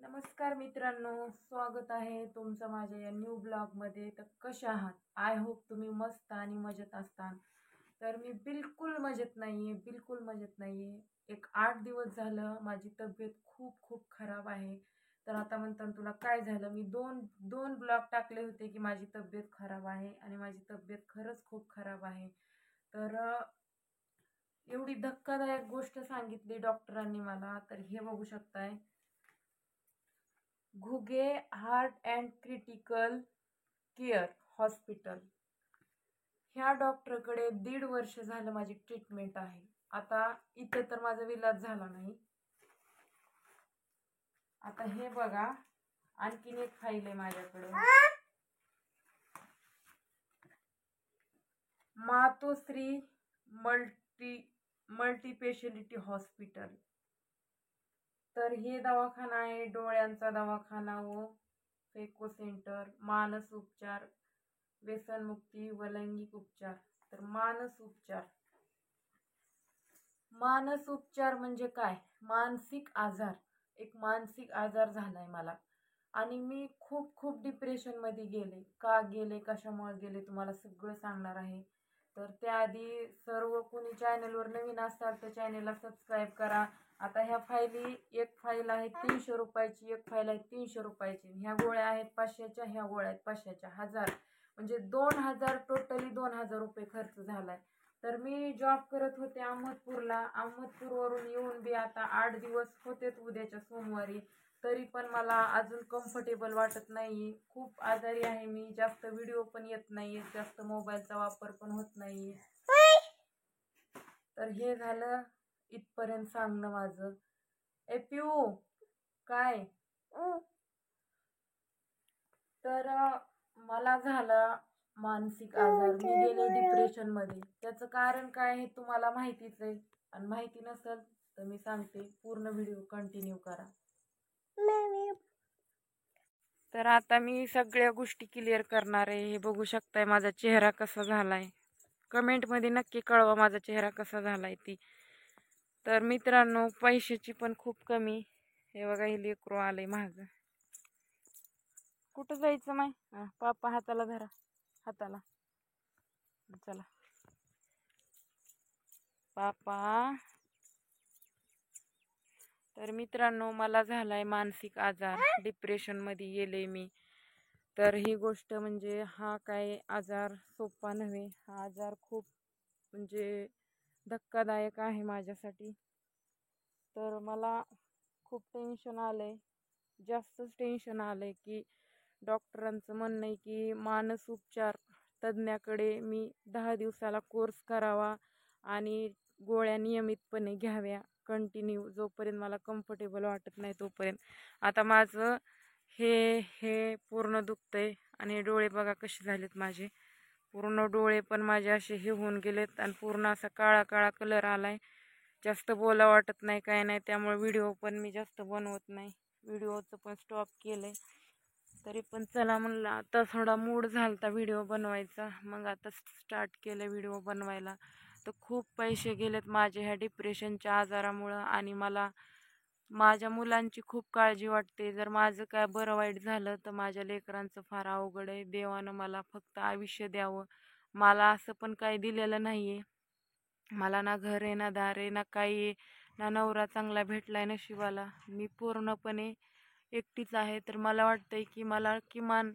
नमस्कार मित्रांनो, स्वागत आहे तुमचं माझ्या या न्यू ब्लॉगमध्ये. तर कशा आहात? आय होप तुम्ही मस्त आणि मजेत असताल. तर मी बिलकुल मजेत नाही आहे, बिलकुल मजेत नाही आहे. एक 8 दिवस झालं माझी तब्येत खूप खूप खराब आहे. तर आता म्हणतात तुला काय झालं? मी दोन दोन ब्लॉग टाकले होते की माझी तब्येत खराब आहे आणि माझी तब्येत खरंच खूप खराब आहे. तर एवढी धक्कादायक गोष्ट सांगितली डॉक्टरांनी मला. तर हे बघू शकताय, Ghuge heart and critical care hospital. ह्या डॉक्टरकडे 1.5 वर्ष झालं माझी ट्रीटमेंट आहे. आता इथे तर माझा विलाज झाला नाही. आता हे बघा, आणखीन एक फाईल आहे माझ्याकडे. मातोश्री मल्टी हॉस्पिटल. तर हे दवाखाना आहे डोळ्यांचा दवाखाना व फेको सेंटर, मानस उपचार, व्यसनमुक्ती व लैंगिक उपचार. तर मानस उपचार म्हणजे काय? मानसिक आजार. एक मानसिक आजार झालाय मला आणि मी खूप खूप डिप्रेशन मध्ये गेले. का गेले, कशामुळे गेले, तुम्हाला सगळं सांगणार आहे. तर त्याआधी सर्व कोणी चॅनलवर नवीन असाल तर चॅनलला सबस्क्राईब करा. आता ह्या फाईली, एक फाईल आहे 300 रुपयाची, एक फाईल आहे 300 रुपयाची. ह्या गोळ्या आहेत 500च्या, ह्या गोळ्या आहेत 500च्या. 1000 म्हणजे 2000, टोटली 2000 रुपये खर्च झालाय. तर मी जॉब करत होते अहमदपूरला. अहमदपूरवरून येऊन बी आता 8 दिवस होतेच उद्याच्या सोमवारी, तरी पण मला अजून कम्फर्टेबल वाटत नाही. खूप आजारी आहे मी. जास्त व्हिडिओ पण येत नाही, जास्त मोबाईलचा वापर पण होत नाही. तर हे झालं इथपर्यंत सांगणं माझं. ए पिऊ, काय? तर मला झाला मानसिक आजार. मी गेले डिप्रेशन मध्ये. त्याचं कारण काय हे तुम्हाला माहितीच आहे, आणि माहिती नसेल तर मी सांगते, पूर्ण व्हिडिओ कंटिन्यू करा. तर आता मी सगळ्या गोष्टी क्लिअर करणार आहे. हे बघू शकताय माझा चेहरा कसा झालाय. कमेंट मध्ये नक्की कळवा माझा चेहरा कसा झालाय ती. तर मित्रांनो, पैशाची पण खूप कमी. हे बघा, हे लेकरू आलंय माझं. कुठं जायचं माय? पापा हाताला धरा, हाताला. चला पापा. तर मित्रांनो, मला झालाय मानसिक आजार. डिप्रेशन मध्ये गेले मी. तर ही गोष्ट म्हणजे हा काय आजार सोपा नव्हे. हा आजार खूप म्हणजे धक्कादायक आहे माझ्यासाठी. तर मला खूप टेन्शन आलंय, जास्तच टेन्शन आलंय की डॉक्टरांचं म्हणणं आहे की मानस उपचार तज्ज्ञाकडे मी 10 दिवसाला कोर्स करावा आणि गोळ्या नियमितपणे घ्याव्या कंटिन्यू, जोपर्यंत मला कम्फर्टेबल वाटत नाही तोपर्यंत. आता माझं हे हे पूर्ण दुखतंय आणि डोळे बघा कसे झालेत माझे. पूर्ण डोळे पण माझे असे हे होऊन गेलेत आणि पूर्ण असा काळा काळा कलर आलाय. जास्त बोला वाटत नाही, काय नाही. त्यामुळे व्हिडिओ पण मी जास्त बनवत नाही. व्हिडिओचं पण स्टॉप केलंय. तरी पण चला म्हणलं, आता थोडा मूड झालता व्हिडिओ बनवायचा, मग आता स्टार्ट केलं व्हिडिओ बनवायला. तर खूप पैसे गेलेत माझे ह्या डिप्रेशनच्या आजारामुळं आणि मला माझ्या मुलांची खूप काळजी वाटते. जर माझं काय बरं वाईट झालं तर माझ्या लेकरांचं फार अवघड आहे. देवानं मला फक्त आयुष्य द्यावं. मला असं पण काही दिलेलं नाहीये. मला ना घर आहे, ना दार आहे, ना काही आहे, ना नवरा चांगला भेटलाय नशिबाला. मी पूर्णपणे एकटीच आहे. तर मला वाटतंय की मला किमान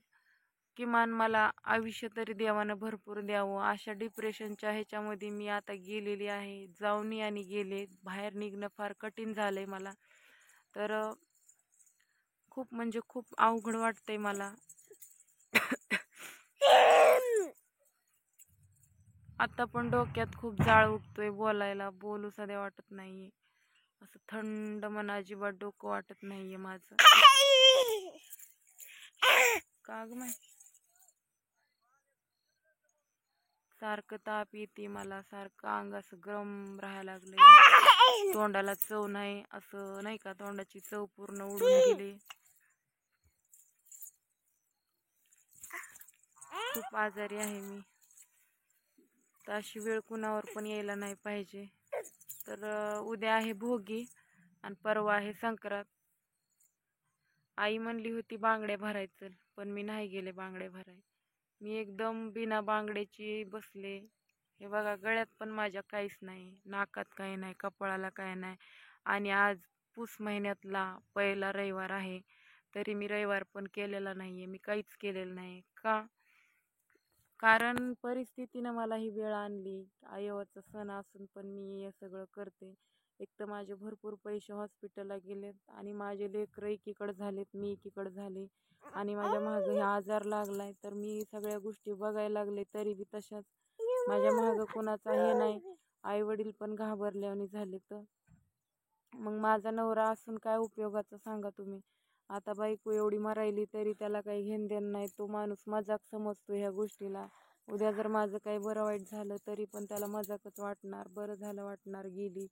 किमान मला आयुष्य तरी देवानं भरपूर द्यावं. अशा डिप्रेशनच्या ह्याच्यामध्ये मी आता गेलेली आहे. जाऊन आणि गेले. बाहेर निघणं फार कठीण झालंय मला. तर खूप म्हणजे खूप अवघड वाटतंय मला. आता पण डोक्यात खूप जाळ उठतोय, बोलू सध्या वाटत नाहीये. असं थंड मन, अजिबात डोकं वाटत नाहीये माझं. का ग माय? सारखं ताप येते मला, सारखं अंग असं गरम राहायला लागलंय. तोंडाला चव नाही, असं नाही का, तोंडाची चव पूर्ण उडून गेली. खूप आजारी आहे मी. तर अशी वेळ कुणावर पण यायला नाही पाहिजे. तर उद्या आहे भोगी आणि परवा आहे संक्रांत. आई म्हणली होती बांगड्या भरायचं, पण मी नाही गेले बांगड्या भराय. मी एकदम बिना बांगड्याची बसले. हे बघा, गळ्यात पण माझ्या काहीच नाही, नाकात काही नाही, कपाळाला काही नाही. आणि आज पुस महिन्यातला पहिला रविवार आहे, तरी मी रविवार पण केलेला नाहीये. मी काहीच केलेलं नाही. का? कारण परिस्थितीनं मला ही वेळ आणली. आईचा सण असून पण मी हे सगळं करते. एक तर माझे भरपूर पैसे हॉस्पिटलला गेलेत आणि माझे लेकरं एकीकडे झालेत, मी एकीकडे झाले. आणि माझ्या मागं हे आजार लागलाय, तर मी सगळ्या गोष्टी बघायला लागले. तरी बी तशाच माझ्या मागं कोणाचा हे नाही. आई वडील पण घाबरल्याने झाले. तर मग माझा नवरा असून काय उपयोगाचा सांगा तुम्ही. आता बायको एवढी मरायली तरी त्याला काही घेणदेण नाही. तो माणूस मजाक समजतो ह्या गोष्टीला. उद्या जर माझं काही बरं वाईट झालं तरी पण त्याला मजाकच वाटणार, बरं झालं वाटणार, गेली.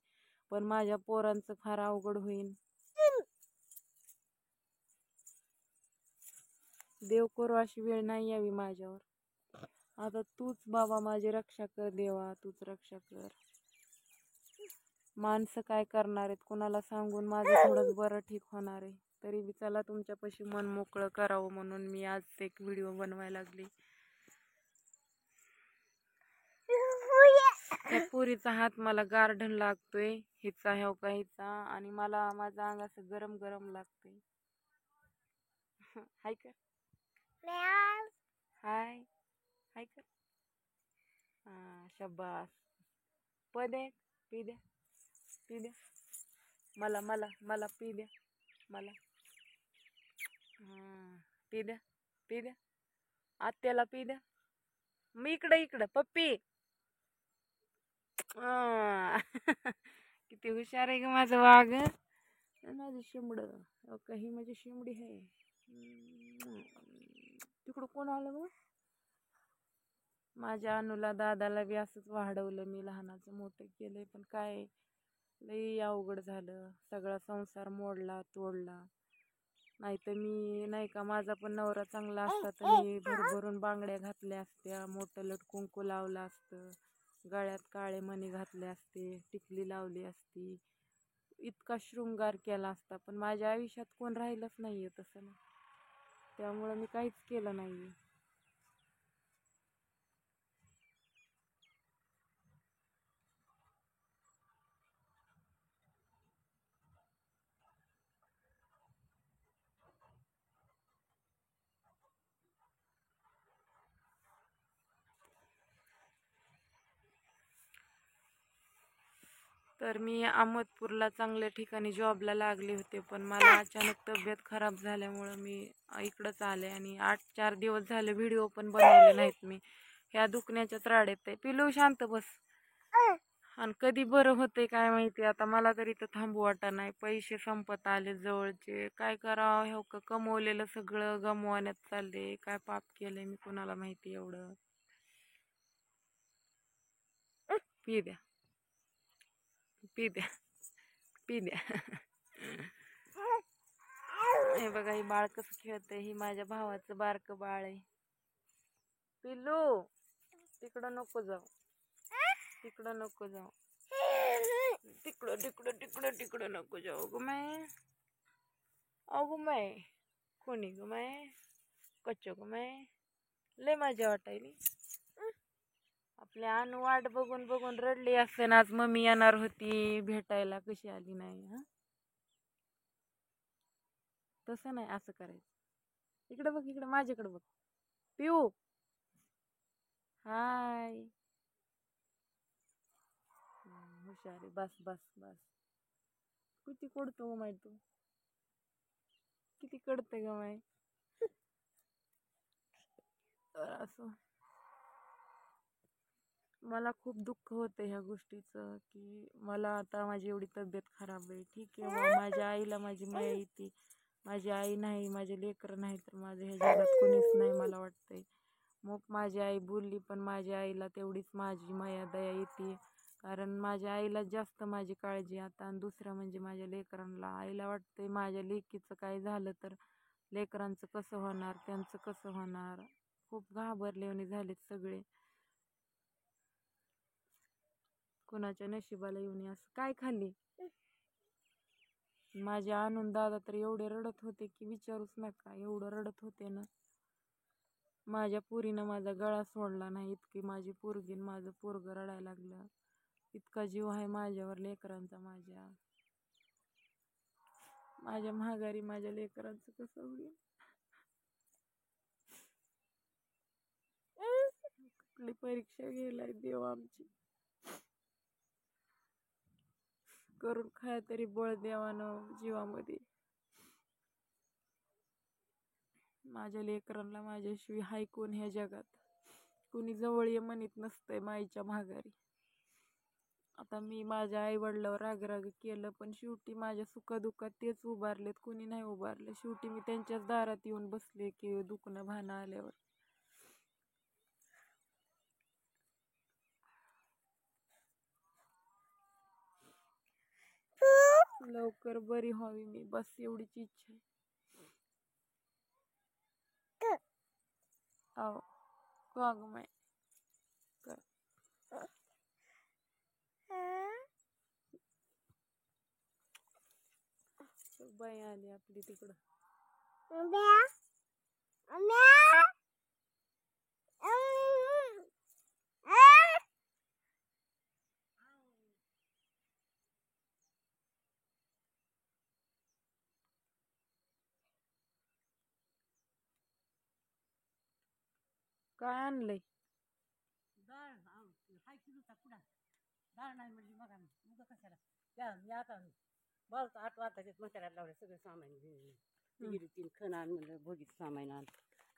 पण माझ्या पोरांचं फार अवघड होईल. देव करू अशी वेळ नाही यावी माझ्यावर. आता तूच बाबा माझी रक्षा कर देवा, तूच रक्षा कर. माणसं काय करणार आहेत, कुणाला सांगून माझं थोडंच बरं ठीक होणार आहे. तरी बी चला तुमच्यापाशी मन मोकळं करावं म्हणून मी आज एक व्हिडिओ बनवायला लागली. त्या पोरीचा हात मला गार्डन लागतोय, हिचा ह्याव का हिचा, आणि मला माझं अंग असं गरम गरम लागतंय. हाय का? हाय हाय का? हा, शब्बास. पदे पी द्या, पी द्या. मला मला मला पी द्या, मला. हा, पी द्या, पी द्या. आत्याला पी द्या. मी इकडं पप्पी. किती हुशार आहे ग माझं वाघ. माझं शिमड. काही माझी शिमडी आहे. तिकडं कोण आलं ग? माझ्या अनुला दादाला बी असंच वाढवलं मी, लहानाचं मोठं केलंय. पण काय लई अवघड झालं. सगळा संसार मोडला तोडला. नाही तर मी नाही का, माझा पण नवरा चांगला असता तर मी भरभरून बांगड्या घातल्या असत्या, मोठं लट कुंकू लावलं असतं, गळ्यात काळे मणी घातले असते, टिकली लावली असती, इतका शृंगार केला असता. पण माझ्या आयुष्यात कोण राहिलंच नाहीये तसं ना, त्यामुळं मी काहीच केलं नाहीये. तर मी अहमदपूरला चांगल्या ठिकाणी जॉबला लागले होते, पण मला अचानक तब्येत खराब झाल्यामुळं मी इकडंच आले. आणि 8-4 दिवस झाले व्हिडिओ पण बनवले नाहीत मी. ह्या दुखण्याच्या त्राड्यात आहे. पिलू शांत बस. आणि कधी बरं होते काय माहिती. आता मला तरी तर थांबू वाटा नाही. पैसे संपत आले जवळचे. काय करावं, हो का, कमवलेलं सगळं गमवण्यात चालले. काय पाप केलंय मी, कुणाला माहिती एवढं. पी द्या, पी द्या, पी द्या. हे बघा, ही बाळ कसं खेळतंय. ही माझ्या भावाचं बारकं बाळ आहे. पिल्लू, तिकडं नको जाऊ, तिकडं नको जाऊ, तिकडं तिकडं तिकडं तिकडं नको जाऊ ग माय. अगो माय, कोणी ग माय, कच्च ग माय. लय मजा वाटायली. आपल्या अनु वाट बघून बघून रडली असेल. आज मम्मी येणार होती भेटायला, कशी आली नाही. हा, तसं नाही, असं करायचं. इकडे बघ, इकडे माझ्याकडे बघ. पिऊ, हाय. हुशारी. बस बस बस. किती कडतो ग माय तू, किती कडते ग माय. तर असं मला खूप दुःख होतं ह्या गोष्टीचं, की मला आता माझी एवढी तब्येत खराब आहे. ठीक आहे बा, माझ्या आईला माझी माया येते. माझी आई नाही, माझे लेकरं नाही, तर माझं ह्या जगात कोणीच नाही मला वाटतंय. मग माझी आई बोलली, पण माझ्या आईला तेवढीच माझी माया दया येते. कारण माझ्या आईला जास्त माझी काळजी आता. आणि दुसरं म्हणजे माझ्या लेकरांना. आईला वाटतंय माझ्या लेकीचं काय झालं तर लेकरांचं कसं होणार, त्यांचं कसं होणार. खूप घाबरलेवणी झालेत सगळे. कुणाच्या नशिबाला येऊन असं काय खाल्ली. माझे आणून दादा तर एवढे रडत होते की विचारूच नका, एवढं रडत होते ना. माझ्या पोरीनं माझा गळा सोडला नाही, इतकी माझी पोरगी माझं पोरग रडायला लागलं. इतका जीव आहे माझ्यावर लेकरांचा. माझ्या महागारी माझ्या लेकरांचं कसं होईल. कुठली परीक्षा गेलाय देव आमची. करून खाय तरी बळ देवानं जीवामध्ये. माझ्या लेकरांना माझ्याशिवाय हाय कोण ह्या जगात. कुणी जवळ ये म्हणत नसतंय माईच्या महागारी. आता मी माझ्या आई वडिलावर राग केलं, पण शेवटी माझ्या सुखदुःखात तेच उभारलेत, कुणी नाही उभारलं. शेवटी मी त्यांच्याच दारात येऊन बसले की दुखणं भानं आल्यावर. लवकर बरी व्हावी मी, बस एवढीच इच्छा आहे. आओ का ग माय बाई आली आपली तिकडं. काय आणलंय? डाळ हाय किलोचा पुडा. डाळ नाही म्हणजे मग कशाला त्या मी आता बस 8 वाजता मसाल्यात लावले सगळे सामान घेऊन गेली. 3 खण आण म्हणलं, भोगीचं सामान आण.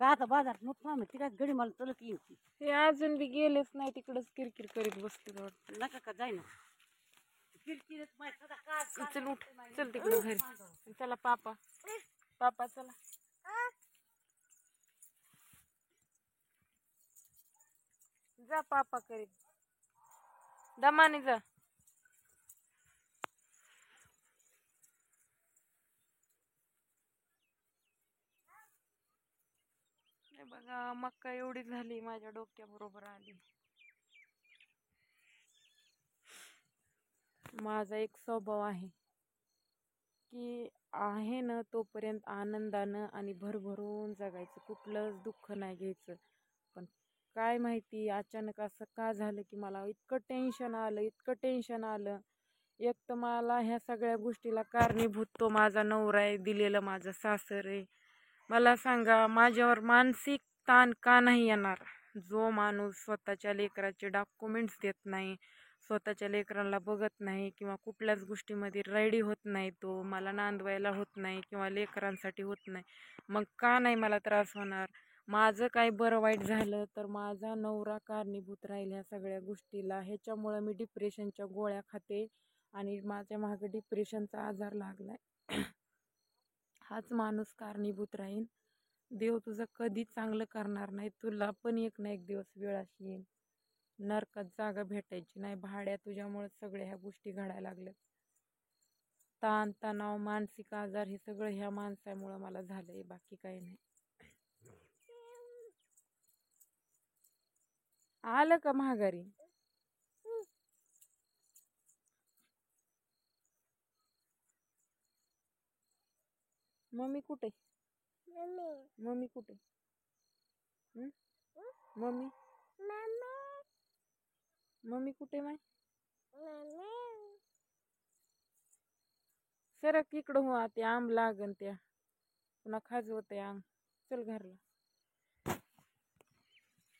का आता बाजारात मोठं सामान तिकडे गडी मला चलत येईल. हे अजून बी गेलेच नाही, तिकडच किरकिर करीत बसते वाटतं. नका का जाय ना किरकिरच चल उठ, चल तिकडं घरी. चला पापा चला. जा पापा करीत दमाने जा. बघा मक्का एवढी झाली माझ्या डोक्याबरोबर आली. माझा एक स्वभाव आहे की आहे ना तोपर्यंत आनंदानं आणि भरभरून जगायचं, कुठलंच दुःख नाही घ्यायचं. पण काय माहिती अचानक असं का झालं की मला इतकं टेन्शन आलं. एक तर मला ह्या सगळ्या गोष्टीला कारणीभूत तो माझा नवरा आहे, दिलेलं माझं सासर आहे. मला सांगा माझ्यावर मानसिक ताण का नाही येणार? जो माणूस स्वतःच्या लेकराचे डॉक्युमेंट्स देत नाही, स्वतःच्या लेकरांना बघत नाही किंवा कुठल्याच गोष्टीमध्ये रेडी होत नाही, तो मला नांदवायला होत नाही किंवा लेकरांसाठी होत नाही, मग का नाही मला त्रास होणार? माझं काही बरं वाईट झालं तर माझा नवरा कारणीभूत राहील ह्या सगळ्या गोष्टीला. ह्याच्यामुळं मी डिप्रेशनच्या गोळ्या खाते आणि माझ्या मागे डिप्रेशनचा आजार लागलाय. हाच माणूस कारणीभूत राहील. देव तुझं कधी चांगलं करणार नाही. तुला पण एक ना एक दिवस वेळ अशी येईल, नरकात जागा भेटायची नाही. भाड्या तुझ्यामुळे सगळ्या ह्या गोष्टी घडायला लागल्यात. ताण तणाव मानसिक आजार हे सगळं ह्या माणसामुळे मला झालंय, बाकी काही नाही. आलं का महागारी? मम्मी कुठे? मम्मी कुठे? मम्मी मम्मी कुठे माय? सरक इकडं हो, ते आंब लागन त्या पुन्हा खाजवते अंग. चल घरला.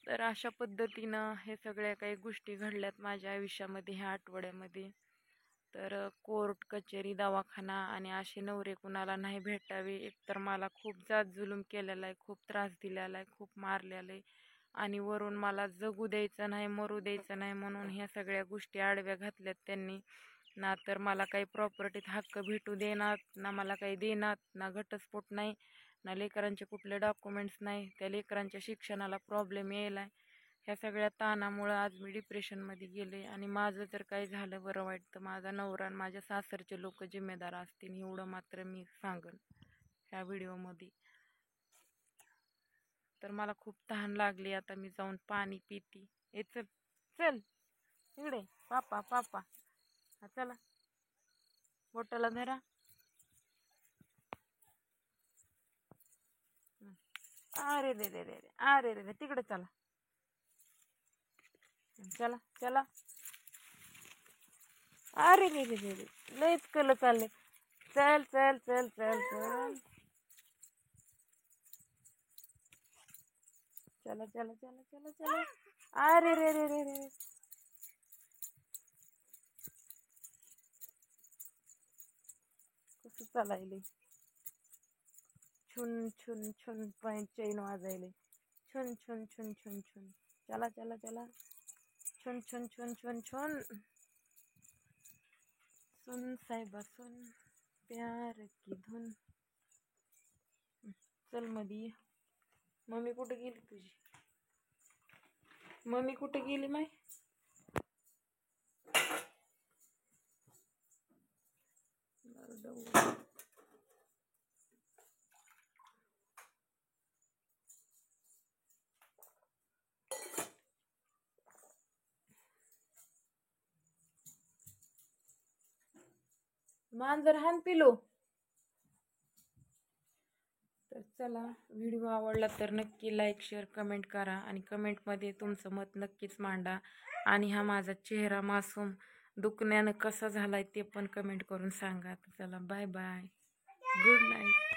तर अशा पद्धतीनं हे सगळ्या काही गोष्टी घडल्यात माझ्या आयुष्यामध्ये ह्या आठवड्यामध्ये. तर कोर्ट कचेरी दवाखाना आणि असे नवरे कुणाला नाही भेटावे. एकतर मला खूप जात जुलूम केलेला आहे, खूप त्रास दिलेला आहे, खूप मारलेला आहे आणि वरून मला जगू द्यायचं नाही, मरू द्यायचं नाही म्हणून ह्या सगळ्या गोष्टी आडव्या घातल्यात त्यांनी. ना तर मला काही प्रॉपर्टीत हक्क भेटू देणार, ना मला काही देणार, ना घटस्फोट नाही, ना लेकरांचे कुठले डॉक्युमेंट्स नाही. त्या लेकरांच्या शिक्षणाला प्रॉब्लेम यायला आहे. ह्या सगळ्या ताणामुळं आज मी डिप्रेशनमध्ये गेले. आणि माझं जर काही झालं बरं वाईट तर माझा नवरा आणि माझ्या सासरचे लोक जिम्मेदार असतील, एवढं मात्र मी सांगन ह्या व्हिडिओमध्ये. तर मला खूप तहान लागली, आता मी जाऊन पाणी पिती. चल चल इकडे पापा. चला बोटाला धरा. अरे रे रे रे रे, अरे रे रे, तिकडे चला चला चला. अरे रे रे रे रे, लयच कल चालले. चल चल चल चल चल. चला चला चला चला चला. अरे रे रे रे रे, कसं चालायले. छुन छुन छुन पाय चैन वाजायले. छुन छुन छुन छुन छुन. चला चला चला. छुन छुन छुन छुन छुन. सुन साहेबा सुन प्यार की धुन. चल मधी ये. मम्मी कुठे गेली तुझी? मम्मी कुठे गेली माय? मांजर हान पिलो. तर चला, व्हिडिओ आवडला तर नक्की लाईक शेअर कमेंट करा आणि कमेंटमध्ये तुमचं मत नक्कीच मांडा. आणि हा माझा चेहरा मासूम दुखण्यानं कसा झालाय ते पण कमेंट करून सांगा. तर चला बाय बाय, गुड नाईट.